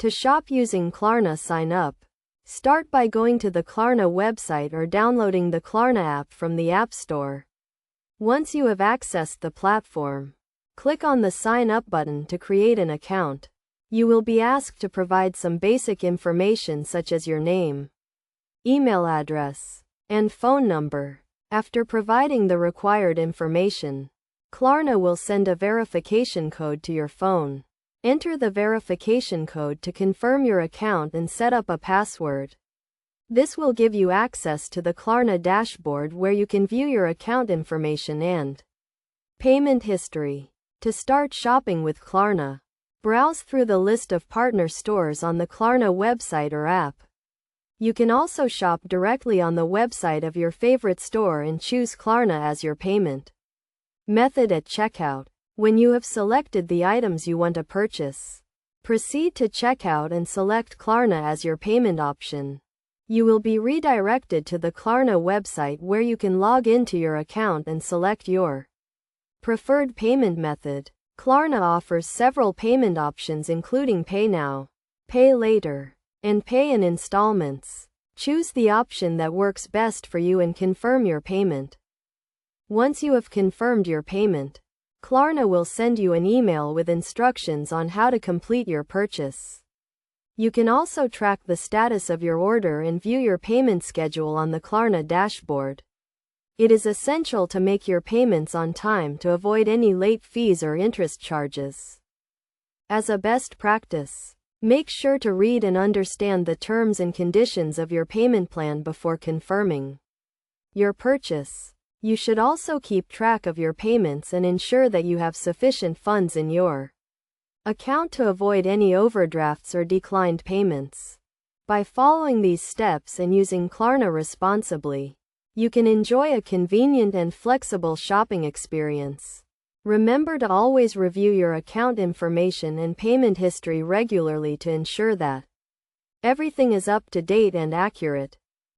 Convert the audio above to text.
To shop using Klarna, sign up. Start by going to the Klarna website or downloading the Klarna app from the App Store. Once you have accessed the platform, click on the Sign Up button to create an account. You will be asked to provide some basic information such as your name, email address, and phone number. After providing the required information, Klarna will send a verification code to your phone. Enter the verification code to confirm your account and set up a password. This will give you access to the Klarna dashboard where you can view your account information and payment history. To start shopping with Klarna, browse through the list of partner stores on the Klarna website or app. You can also shop directly on the website of your favorite store and choose Klarna as your payment method at checkout. When you have selected the items you want to purchase, proceed to checkout and select Klarna as your payment option. You will be redirected to the Klarna website where you can log into your account and select your preferred payment method. Klarna offers several payment options including Pay Now, Pay Later, and Pay in installments. Choose the option that works best for you and confirm your payment. Once you have confirmed your payment, Klarna will send you an email with instructions on how to complete your purchase. You can also track the status of your order and view your payment schedule on the Klarna dashboard. It is essential to make your payments on time to avoid any late fees or interest charges. As a best practice, make sure to read and understand the terms and conditions of your payment plan before confirming your purchase. You should also keep track of your payments and ensure that you have sufficient funds in your account to avoid any overdrafts or declined payments. By following these steps and using Klarna responsibly, you can enjoy a convenient and flexible shopping experience. Remember to always review your account information and payment history regularly to ensure that everything is up to date and accurate.